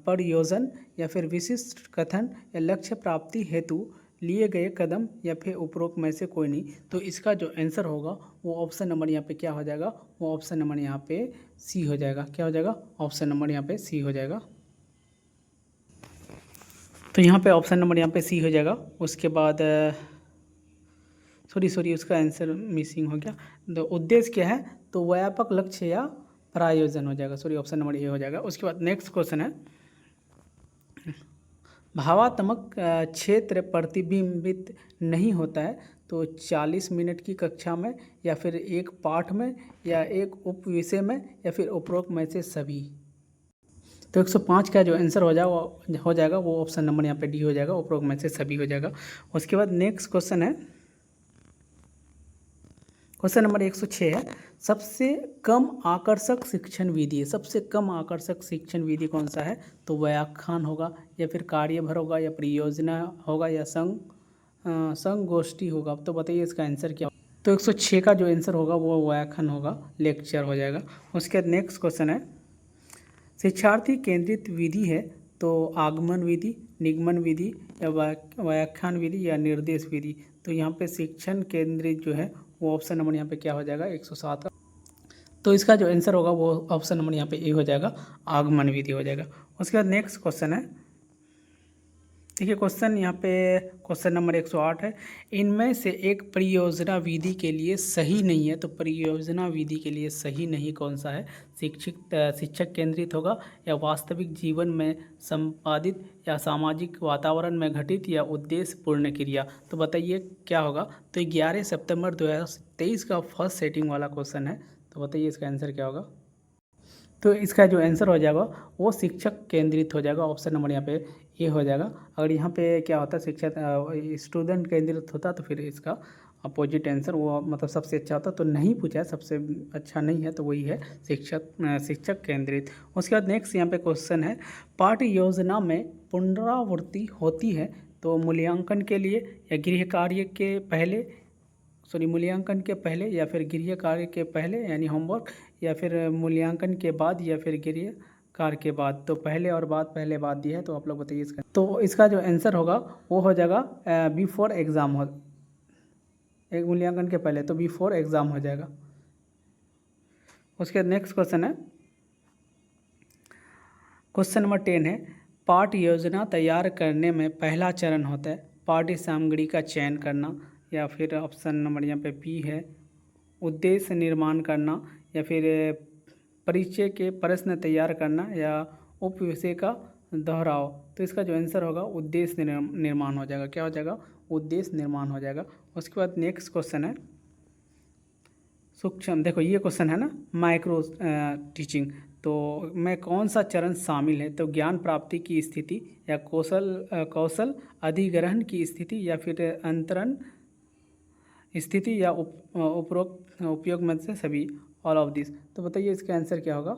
परियोजन, या फिर विशिष्ट कथन, या लक्ष्य प्राप्ति हेतु लिए गए कदम, या फिर उपरोक्त में से कोई नहीं। तो इसका जो आंसर होगा वो ऑप्शन नंबर यहाँ पे क्या हो जाएगा, वो ऑप्शन नंबर यहाँ पे सी हो जाएगा। क्या हो जाएगा, ऑप्शन नंबर यहाँ पे सी हो जाएगा। तो यहाँ पे ऑप्शन नंबर यहाँ पे सी हो जाएगा। उसके बाद सॉरी उसका आंसर मिसिंग हो गया। तो उद्देश्य क्या है, तो व्यापक लक्ष्य या प्रायोजन हो जाएगा। सॉरी ऑप्शन नंबर ए हो जाएगा। उसके बाद नेक्स्ट क्वेश्चन है, भावात्मक क्षेत्र प्रतिबिंबित नहीं होता है तो 40 मिनट की कक्षा में, या फिर एक पाठ में, या एक उप विषय में, या फिर उपरोक्त में से सभी। तो 105 का जो आंसर हो जाएगा वो ऑप्शन नंबर यहाँ पे डी हो जाएगा, उपरोक्त में से सभी हो जाएगा। उसके बाद नेक्स्ट क्वेश्चन है, क्वेश्चन नंबर 106 है, सबसे कम आकर्षक शिक्षण विधि है। सबसे कम आकर्षक शिक्षण विधि कौन सा है? तो व्याख्यान होगा, या फिर कार्यभार होगा, या परियोजना होगा, या संगोष्ठी होगा। तो बताइए इसका आंसर क्या होगा? तो 106 का जो आंसर होगा वो व्याख्यान होगा, लेक्चर हो जाएगा। उसके बाद नेक्स्ट क्वेश्चन है, शिक्षार्थी केंद्रित विधि है तो आगमन विधि, निगमन विधि, या व्याख्यान विधि, या निर्देश विधि। तो यहाँ पे शिक्षण केंद्रित जो है वो ऑप्शन नंबर यहाँ पे क्या हो जाएगा? 107 का। तो इसका जो आंसर होगा वो ऑप्शन नंबर यहाँ पे ए हो जाएगा, आगमन विधि हो जाएगा। उसके बाद नेक्स्ट क्वेश्चन है, देखिए क्वेश्चन यहाँ पे क्वेश्चन नंबर 108 है, इनमें से एक परियोजना विधि के लिए सही नहीं है। तो परियोजना विधि के लिए सही नहीं कौन सा है? शिक्षक केंद्रित होगा, या वास्तविक जीवन में संपादित, या सामाजिक वातावरण में घटित, या उद्देश्यपूर्ण क्रिया। तो बताइए क्या होगा? तो 11 सितंबर 2023 का फर्स्ट सेटिंग वाला क्वेश्चन है। तो बताइए इसका आंसर क्या होगा? तो इसका जो आंसर हो जाएगा वो शिक्षक केंद्रित हो जाएगा, ऑप्शन नंबर यहाँ पे ए हो जाएगा। अगर यहाँ पे क्या होता है, शिक्षक स्टूडेंट केंद्रित होता तो फिर इसका अपोजिट आंसर वो मतलब सबसे अच्छा होता। तो नहीं पूछा है, सबसे अच्छा नहीं है, तो वही है शिक्षक केंद्रित। उसके बाद नेक्स्ट यहाँ पे क्वेश्चन है, पाठ्य योजना में पुनरावृत्ति होती है तो मूल्यांकन के लिए, या गृह कार्य के पहले, मूल्यांकन के पहले, या फिर गृह कार्य के पहले यानी होमवर्क, या फिर मूल्यांकन के बाद, या फिर गृह कार्य के बाद। तो पहले और बाद, पहले बाद दिया है, तो आप लोग बताइए इसका। तो इसका जो आंसर होगा वो हो जाएगा बिफोर एग्ज़ाम हो, एक मूल्यांकन के पहले, तो बिफोर एग्ज़ाम हो जाएगा। उसके बाद नेक्स्ट क्वेश्चन है, क्वेश्चन नंबर 10 है, पाठ्य योजना तैयार करने में पहला चरण होता है पाठ्य सामग्री का चयन करना, या फिर ऑप्शन नंबर यहाँ पे बी है उद्देश्य निर्माण करना, या फिर परिचय के प्रश्न तैयार करना, या उप विषय का दोहराव। तो इसका जो आंसर होगा उद्देश्य निर्माण हो जाएगा। क्या हो जाएगा? उद्देश्य निर्माण हो जाएगा। उसके बाद नेक्स्ट क्वेश्चन है सूक्ष्म, देखो ये क्वेश्चन है ना, माइक्रो टीचिंग, तो में कौन सा चरण शामिल है? तो ज्ञान प्राप्ति की स्थिति, या कौशल अधिग्रहण की स्थिति, या फिर अंतरण स्थिति, या उपरोक्त उपयोग में से सभी, ऑल ऑफ दिस। तो बताइए इसका आंसर क्या होगा?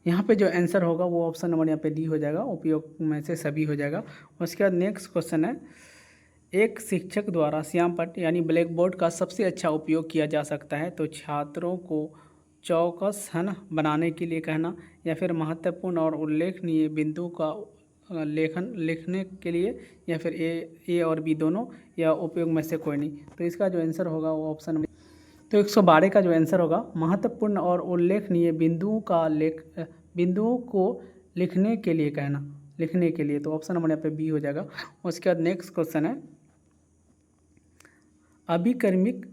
यहाँ पे जो आंसर होगा वो ऑप्शन नंबर यहाँ पे डी हो जाएगा, उपयोग में से सभी हो जाएगा। उसके बाद नेक्स्ट क्वेश्चन है, एक शिक्षक द्वारा श्यामपट्ट यानी ब्लैक बोर्ड का सबसे अच्छा उपयोग किया जा सकता है तो छात्रों को चौकस है ना बनाने के लिए कहना, या फिर महत्वपूर्ण और उल्लेखनीय बिंदु का लिखने के लिए, या फिर ए और बी दोनों, या उपयोग में से कोई नहीं। तो इसका जो आंसर होगा वो ऑप्शन में, तो 112 का जो आंसर होगा महत्वपूर्ण और उल्लेखनीय बिंदुओं को लिखने के लिए कहना, लिखने के लिए। तो ऑप्शन नंबर यहाँ पे बी हो जाएगा। उसके बाद नेक्स्ट क्वेश्चन है, अभिकर्मिक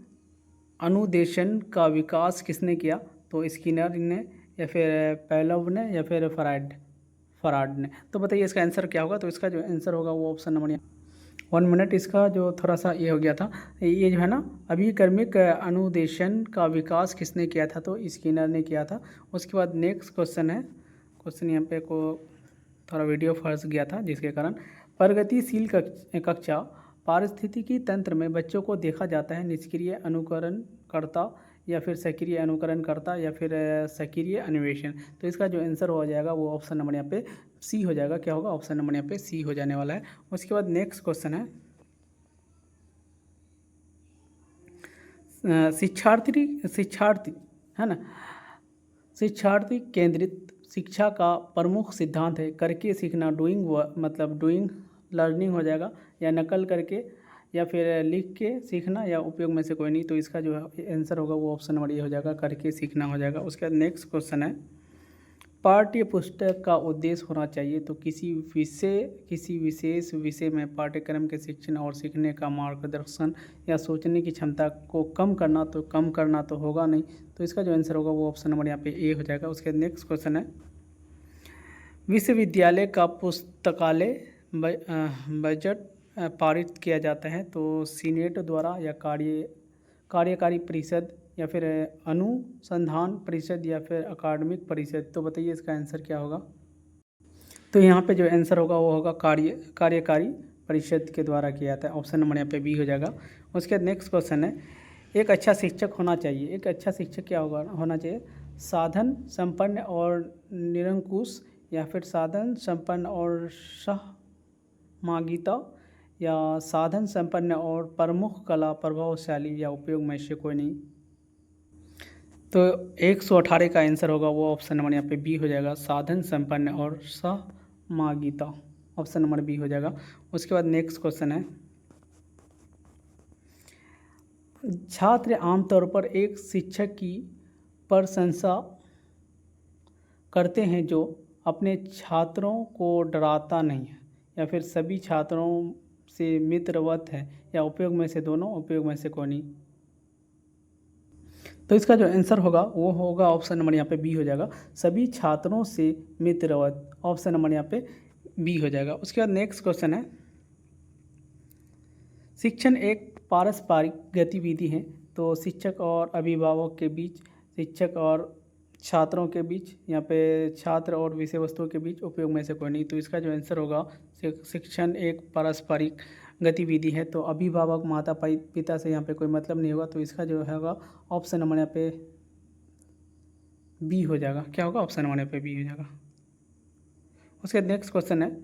अनुदेशन का विकास किसने किया? तो स्किनर ने, या फिर पैलव ने, या फिर फराड ने। तो बताइए इसका आंसर क्या होगा? तो इसका जो आंसर होगा वो ऑप्शन नंबर 1 मिनट, इसका जो थोड़ा सा ये हो गया था, ये जो है ना अभिकर्मिक अनुदेशन का विकास किसने किया था? तो स्किनर ने किया था। उसके बाद नेक्स्ट क्वेश्चन है, क्वेश्चन यहाँ पे को थोड़ा वीडियो फंस गया था जिसके कारण, प्रगतिशील कक्षा पारिस्थितिकी तंत्र में बच्चों को देखा जाता है निष्क्रिय अनुकरणकर्ता, या फिर सक्रिय अनुकरणकर्ता, या फिर सक्रिय अन्वेषण। तो इसका जो आंसर हो जाएगा वो ऑप्शन नंबर यहाँ पे सी हो जाएगा। क्या होगा? ऑप्शन नंबर यहाँ पे सी हो जाने वाला है। उसके बाद नेक्स्ट क्वेश्चन है, शिक्षार्थी है ना, शिक्षार्थी केंद्रित शिक्षा का प्रमुख सिद्धांत है करके सीखना, मतलब डूइंग लर्निंग हो जाएगा, या नकल करके, या फिर लिख के सीखना, या उपयोग में से कोई नहीं। तो इसका जो आंसर होगा वो ऑप्शन नंबर ये हो जाएगा, करके सीखना हो जाएगा। उसके बाद नेक्स्ट क्वेश्चन है, पाठ्य पुस्तक का उद्देश्य होना चाहिए तो किसी विशेष विषय में पाठ्यक्रम के शिक्षण और सीखने का मार्गदर्शन, या सोचने की क्षमता को कम करना तो होगा नहीं। तो इसका जो आंसर होगा वो ऑप्शन नंबर यहाँ पे ए हो जाएगा। उसके नेक्स्ट क्वेश्चन है, विश्वविद्यालय का पुस्तकालय बजट पारित किया जाता है तो सीनेट द्वारा, या कार्यकारी परिषद, या फिर अनुसंधान परिषद, या फिर अकादमिक परिषद। तो बताइए इसका आंसर क्या होगा? तो यहाँ पे जो आंसर होगा वो होगा कार्यकारी परिषद के द्वारा किया जाता है। ऑप्शन नंबर यहाँ पे बी हो जाएगा। उसके बाद नेक्स्ट क्वेश्चन है, एक अच्छा शिक्षक होना चाहिए। एक अच्छा शिक्षक क्या होना चाहिए? साधन संपन्न और निरंकुश, या फिर साधन संपन्न और सहमागिता, या साधन संपन्न और प्रमुख कला प्रभावशाली, या उपयोग में से कोई नहीं। तो 118 का आंसर होगा वो ऑप्शन नंबर यहाँ पे बी हो जाएगा, साधन संपन्न और सहमागिता। ऑप्शन नंबर बी हो जाएगा। उसके बाद नेक्स्ट क्वेश्चन है, छात्र आमतौर पर एक शिक्षक की प्रशंसा करते हैं जो अपने छात्रों को डराता नहीं है, या फिर सभी छात्रों से मित्रवत है, या उपयोग में से दोनों, उपयोग में से कोई नहीं। तो इसका जो आंसर होगा वो होगा ऑप्शन नंबर यहाँ पे बी हो जाएगा, सभी छात्रों से मित्रवत। ऑप्शन नंबर यहाँ पे बी हो जाएगा। उसके बाद नेक्स्ट क्वेश्चन है, शिक्षण एक पारस्परिक गतिविधि है, तो शिक्षक और अभिभावक के बीच, शिक्षक और छात्रों के बीच, यहाँ पे छात्र और विषय वस्तुओं के बीच, उपयोग में से कोई नहीं। तो इसका जो आंसर होगा, शिक्षण एक पारस्परिक गतिविधि है, तो अभिभावक माता पिता से यहाँ पे कोई मतलब नहीं होगा। तो इसका जो होगा ऑप्शन नंबर यहाँ पे बी हो जाएगा। क्या होगा? ऑप्शन नंबर यहाँ पे बी हो जाएगा। उसके नेक्स्ट क्वेश्चन है,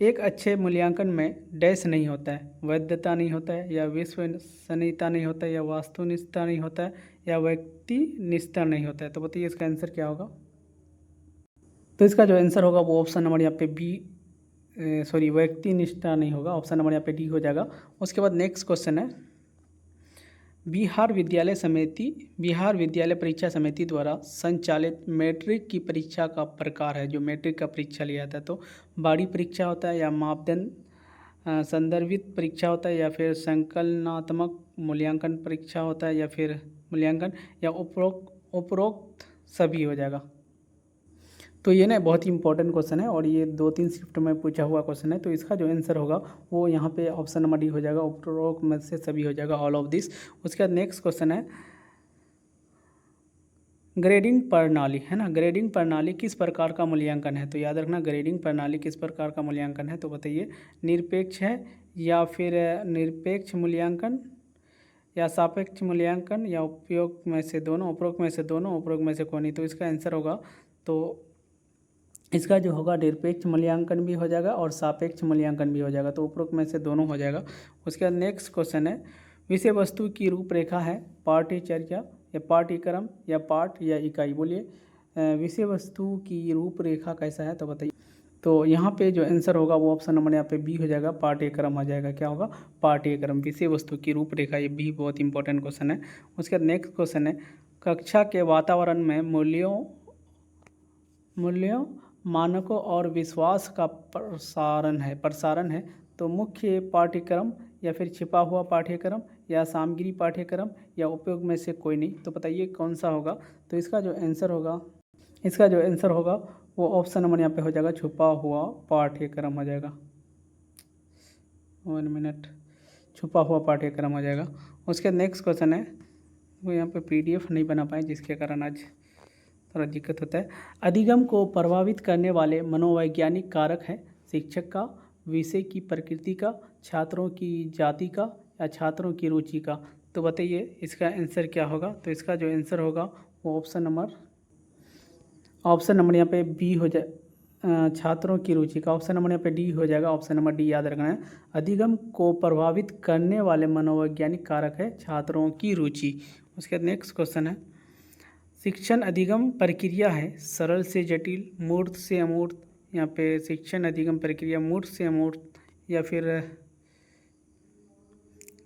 एक अच्छे मूल्यांकन में डैश नहीं होता है, वैधता नहीं होता है, या विश्वसनीयता नहीं होता है, या वास्तुनिष्ठता नहीं होता है, या व्यक्ति निष्ठा नहीं होता है। तो बताइए इसका आंसर क्या होगा? तो इसका जो आंसर होगा वो ऑप्शन नंबर यहाँ पे बी, व्यक्ति निष्ठा नहीं होगा। ऑप्शन नंबर यहाँ पे डी हो जाएगा। उसके बाद नेक्स्ट क्वेश्चन है, बिहार विद्यालय परीक्षा समिति द्वारा संचालित मैट्रिक की परीक्षा का प्रकार है, जो मैट्रिक का परीक्षा लिया जाता है, तो बाड़ी परीक्षा होता है, या मापदंड संदर्भित परीक्षा होता है, या फिर संकलनात्मक मूल्यांकन परीक्षा होता है, या फिर मूल्यांकन, या उपरोक्त सभी हो जाएगा। तो ये ना बहुत ही इंपॉर्टेंट क्वेश्चन है, और ये 2-3 शिफ्ट में पूछा हुआ क्वेश्चन है। तो इसका जो आंसर होगा वो यहाँ पे ऑप्शन नंबर डी हो जाएगा, उपरोक्त में से सभी हो जाएगा, ऑल ऑफ दिस। उसके बाद नेक्स्ट क्वेश्चन है, ग्रेडिंग प्रणाली है ना, ग्रेडिंग प्रणाली किस प्रकार का मूल्यांकन है? तो याद रखना, ग्रेडिंग प्रणाली किस प्रकार का मूल्यांकन है। तो बताइए, निरपेक्ष है, या फिर निरपेक्ष मूल्यांकन, या सापेक्ष मूल्यांकन, या उपयोग में से दोनों, उपरोक्त में से दोनों, उपरोक्त में से कोई नहीं। तो इसका आंसर होगा, तो इसका जो होगा निरपेक्ष मूल्यांकन भी हो जाएगा और सापेक्ष मूल्यांकन भी हो जाएगा, तो उपरोक्त में से दोनों हो जाएगा। उसके बाद नेक्स्ट क्वेश्चन है, विषय वस्तु की रूपरेखा है, पाठ्यचर्या, या पाठ्यक्रम, या पाठ, या इकाई। बोलिए विषय वस्तु की रूपरेखा कैसा है? तो बताइए। तो यहाँ पे जो आंसर होगा वो ऑप्शन नंबर यहाँ पे बी हो जाएगा, पाठ्यक्रम हो जाएगा। क्या होगा? पाठ्यक्रम। विषय वस्तु की रूपरेखा, ये भी बहुत इंपॉर्टेंट क्वेश्चन है। उसके बाद नेक्स्ट क्वेश्चन है, कक्षा के वातावरण में मूल्यों मानकों और विश्वास का प्रसारण है, तो मुख्य पाठ्यक्रम, या फिर छिपा हुआ पाठ्यक्रम, या सामग्री पाठ्यक्रम, या उपयोग में से कोई नहीं। तो बताइए कौन सा होगा? तो इसका जो आंसर होगा वो ऑप्शन नंबर यहाँ पे हो जाएगा, छुपा हुआ पाठ्यक्रम हो जाएगा। 1 मिनट, छुपा हुआ पाठ्यक्रम हो जाएगा। उसके नेक्स्ट क्वेश्चन है, वो यहाँ पे PDF नहीं बना पाए, जिसके कारण आज थोड़ा दिक्कत होता है। अधिगम को प्रभावित करने वाले मनोवैज्ञानिक कारक हैं, शिक्षक का, विषय की प्रकृति का, छात्रों की जाति का, या छात्रों की रुचि का। तो बताइए इसका आंसर क्या होगा? तो इसका जो आंसर होगा वो ऑप्शन नंबर यहाँ पे बी हो जाए, छात्रों की रुचि का। ऑप्शन नंबर यहाँ पे डी हो जाएगा। ऑप्शन नंबर डी याद रखना है। अधिगम को प्रभावित करने वाले मनोवैज्ञानिक कारक है छात्रों की रुचि। उसके बाद नेक्स्ट क्वेश्चन है, शिक्षण अधिगम प्रक्रिया है, सरल से जटिल, मूर्त से अमूर्त। यहाँ पे शिक्षण अधिगम प्रक्रिया मूर्त से अमूर्त, या फिर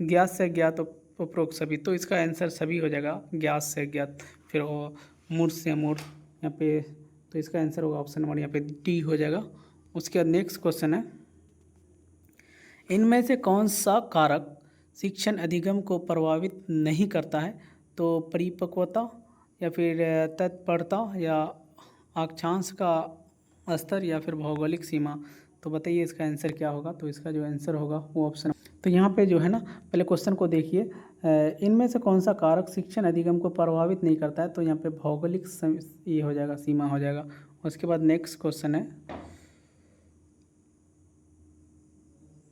ज्ञात से ज्ञात, उपरोक्त सभी। तो इसका आंसर सभी हो जाएगा, ज्ञात से ज्ञात, फिर वो मूर्त से अमूर्त यहाँ पे। तो इसका आंसर होगा ऑप्शन नंबर यहाँ पे डी हो जाएगा। उसके बाद नेक्स्ट क्वेश्चन है, इनमें से कौन सा कारक शिक्षण अधिगम को प्रभावित नहीं करता है? तो परिपक्वता, या फिर तत्परता, या अक्षांश का स्तर, या फिर भौगोलिक सीमा। तो बताइए इसका आंसर क्या होगा? तो इसका जो आंसर होगा वो ऑप्शन, तो यहाँ पे जो है ना, पहले क्वेश्चन को देखिए, इनमें से कौन सा कारक शिक्षण अधिगम को प्रभावित नहीं करता है? तो यहाँ पे भौगोलिक ये हो जाएगा, सीमा हो जाएगा। उसके बाद नेक्स्ट क्वेश्चन है,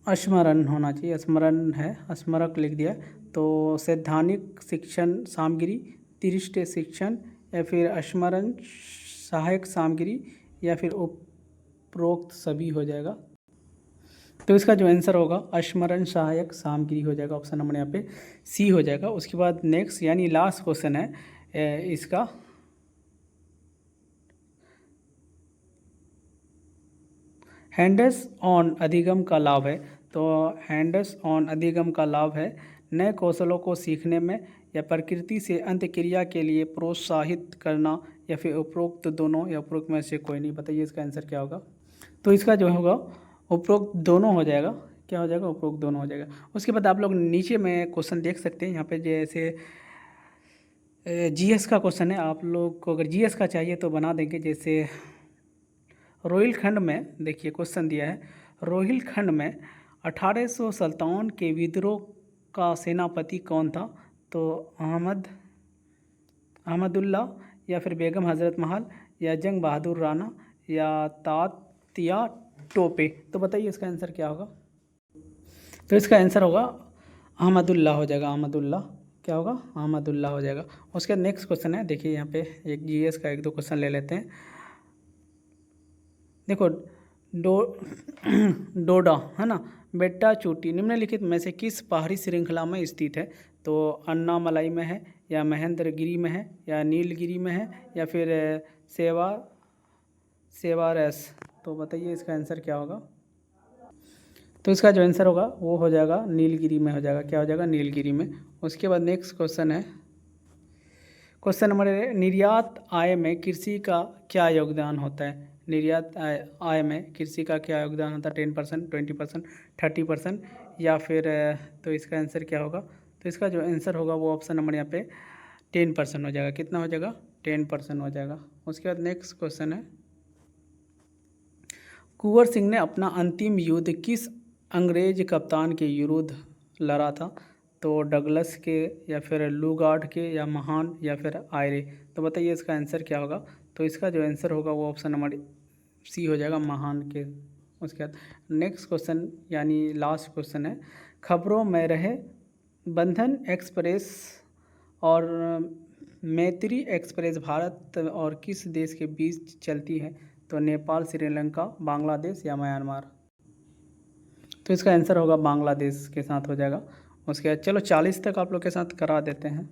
स्मरण होना चाहिए, स्मरण है, स्मारक लिख दिया। तो सैद्धांतिक शिक्षण सामग्री, उत्कृष्ट शिक्षण, या फिर स्मरण सहायक सामग्री, या फिर उपरोक्त सभी हो जाएगा। तो इसका जो आंसर होगा स्मरण सहायक सामग्री हो जाएगा, ऑप्शन नंबर यहाँ पे सी हो जाएगा। उसके बाद नेक्स्ट यानी लास्ट क्वेश्चन है इसका, हैंड्स ऑन अधिगम का लाभ है। तो हैंड्स ऑन अधिगम का लाभ है नए कौशलों को सीखने में या प्रकृति से अंतक्रिया के लिए प्रोत्साहित करना, या फिर उपरोक्त दोनों, या उपरोक्त में से कोई नहीं। बताइए इसका आंसर क्या होगा। तो इसका जो होगा उपरोक्त दोनों हो जाएगा। क्या हो जाएगा, उपरोक्त दोनों हो जाएगा। उसके बाद आप लोग नीचे में क्वेश्चन देख सकते हैं, यहाँ पे जैसे जीएस का क्वेश्चन है। आप लोग को अगर जीएस का चाहिए तो बना देंगे। जैसे रोहिलखंड में देखिए क्वेश्चन दिया है, रोहिलखंड में 1857 के विद्रोह का सेनापति कौन था। तो अहमदुल्ला, या फिर बेगम हज़रत महल, या जंग बहादुर राणा, या तात्या टोपे। तो बताइए इसका आंसर क्या होगा। तो इसका आंसर होगा अहमदुल्ला हो जाएगा, अहमदुल्ला। क्या होगा, अहमदुल्ला हो जाएगा। उसके नेक्स्ट क्वेश्चन है, देखिए यहाँ पे एक जीएस का एक दो क्वेश्चन ले लेते हैं। देखो डोडा है ना, बेट्टा चोटी निम्नलिखित में से किस पहाड़ी श्रृंखला में स्थित है। तो अन्नामलाई में है, या महेंद्रगिरी में है, या नीलगिरी में है, या फिर सेवारस। तो बताइए इसका आंसर क्या होगा। तो इसका जो आंसर होगा वो हो जाएगा नीलगिरी में हो जाएगा। क्या हो जाएगा, नीलगिरी में। उसके बाद नेक्स्ट क्वेश्चन है, क्वेश्चन नंबर निर्यात आय में कृषि का क्या योगदान होता है। निर्यात आय में कृषि का क्या योगदान होता है, 10%, 20%, 30%, या फिर तो इसका आंसर क्या होगा। तो इसका जो आंसर होगा वो ऑप्शन नंबर यहाँ पे 10% हो जाएगा। कितना हो जाएगा, 10% हो जाएगा। उसके बाद नेक्स्ट क्वेश्चन है, कुंवर सिंह ने अपना अंतिम युद्ध किस अंग्रेज कप्तान के विरुद्ध लड़ा था। तो डगलस के, या फिर लूगार्ड के, या महान, या फिर आयरे। तो बताइए इसका आंसर क्या होगा। तो इसका जो आंसर होगा वो ऑप्शन नंबर सी हो जाएगा, महान के। उसके बाद नेक्स्ट क्वेश्चन यानी लास्ट क्वेश्चन है, खबरों में रहे बंधन एक्सप्रेस और मैत्री एक्सप्रेस भारत और किस देश के बीच चलती है। तो नेपाल, श्रीलंका, बांग्लादेश, या म्यांमार। तो इसका आंसर होगा बांग्लादेश के साथ हो जाएगा। उसके बाद चलो 40 तक आप लोग के साथ करा देते हैं।